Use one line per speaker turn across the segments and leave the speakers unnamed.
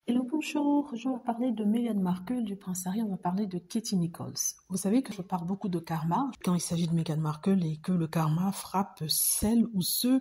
Hello, bonjour. Je vais parler de Meghan Markle, du prince Harry. On va parler de Katie Nichols. Vous savez que je parle beaucoup de karma quand il s'agit de Meghan Markle et que le karma frappe celles ou ceux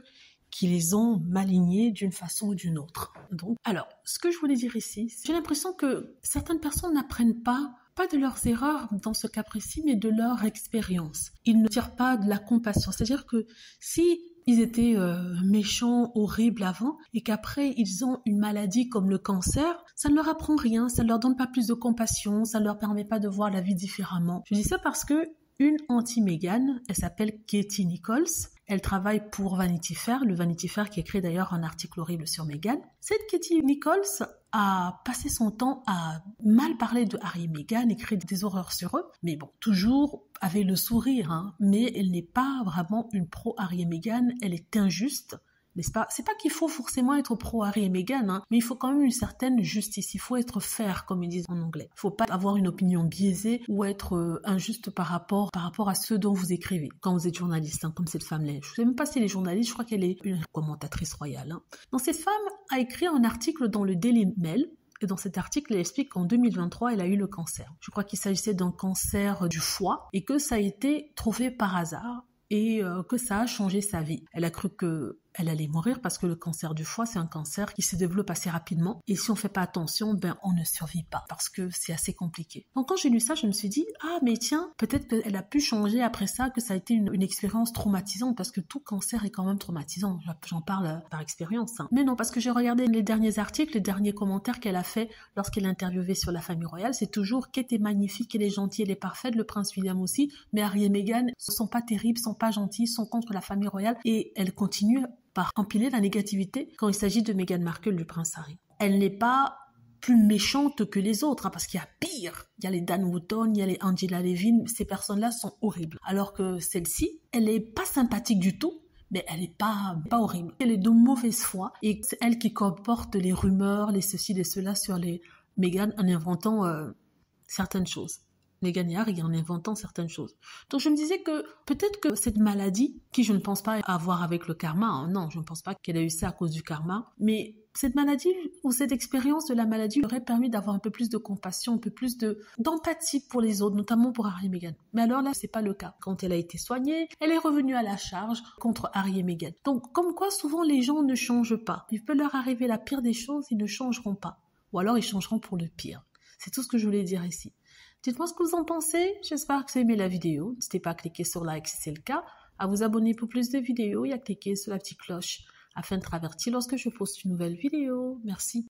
qui les ont malignés d'une façon ou d'une autre. Donc, alors, ce que je voulais dire ici, j'ai l'impression que certaines personnes n'apprennent pas de leurs erreurs dans ce cas précis, mais de leur expérience. Ils ne tirent pas de la compassion. C'est-à-dire que si ils étaient méchants, horribles avant, et qu'après ils ont une maladie comme le cancer, ça ne leur apprend rien, ça ne leur donne pas plus de compassion, ça ne leur permet pas de voir la vie différemment. Je dis ça parce que une anti-Meghan, elle s'appelle Katie Nichols. Elle travaille pour Vanity Fair, le Vanity Fair qui écrit d'ailleurs un article horrible sur Meghan. Cette Katie Nichols a passé son temps à mal parler de Harry et Meghan, écrire des horreurs sur eux, mais bon, toujours avec le sourire, hein. Mais elle n'est pas vraiment une pro Harry et Meghan, elle est injuste. N'est-ce pas? C'est pas qu'il faut forcément être pro Harry et Meghan, hein, mais il faut quand même une certaine justice. Il faut être fair, comme ils disent en anglais. Il faut pas avoir une opinion biaisée ou être injuste par rapport à ce dont vous écrivez quand vous êtes journaliste, hein, comme cette femme-là. Je sais même pas si elle est journaliste, je crois qu'elle est une commentatrice royale. Hein. Donc cette femme a écrit un article dans le Daily Mail. Et dans cet article, elle explique qu'en 2023, elle a eu le cancer. Je crois qu'il s'agissait d'un cancer du foie et que ça a été trouvé par hasard et que ça a changé sa vie. Elle a cru qu'elle allait mourir parce que le cancer du foie, c'est un cancer qui se développe assez rapidement. Et si on fait pas attention, on ne survit pas parce que c'est assez compliqué. Donc quand j'ai lu ça, je me suis dit, ah mais tiens, peut-être qu'elle a pu changer après ça, que ça a été une expérience traumatisante parce que tout cancer est quand même traumatisant. J'en parle par expérience. Hein. Mais non, parce que j'ai regardé les derniers articles, les derniers commentaires qu'elle a fait lorsqu'elle est interviewée sur la famille royale, c'est toujours qu'elle est magnifique, elle est gentille, elle est parfaite, le prince William aussi, mais Harry et Meghan sont pas terribles, sont pas gentils, sont contre la famille royale et elle continue par empiler la négativité quand il s'agit de Meghan Markle, du prince Harry. Elle n'est pas plus méchante que les autres, hein, parce qu'il y a pire. Il y a les Dan Wootton, il y a les Angela Levin, ces personnes-là sont horribles. Alors que celle-ci, elle est pas sympathique du tout, mais elle est pas horrible. Elle est de mauvaise foi, et c'est elle qui comporte les rumeurs, les ceci, les cela sur les Meghan en inventant certaines choses. Meghan et Harry en inventant certaines choses. Donc je me disais que peut-être que cette maladie, qui je ne pense pas avoir avec le karma, hein, non, je ne pense pas qu'elle a eu ça à cause du karma, mais cette maladie ou cette expérience de la maladie lui aurait permis d'avoir un peu plus de compassion, un peu plus d'empathie pour les autres, notamment pour Harry et Meghan. Mais alors là, c'est pas le cas. Quand elle a été soignée, elle est revenue à la charge contre Harry et Meghan. Donc comme quoi souvent les gens ne changent pas. Il peut leur arriver la pire des choses, ils ne changeront pas. Ou alors ils changeront pour le pire. C'est tout ce que je voulais dire ici. Dites-moi ce que vous en pensez. J'espère que vous avez aimé la vidéo. N'hésitez pas à cliquer sur like si c'est le cas, à vous abonner pour plus de vidéos et à cliquer sur la petite cloche afin de travertir lorsque je poste une nouvelle vidéo. Merci.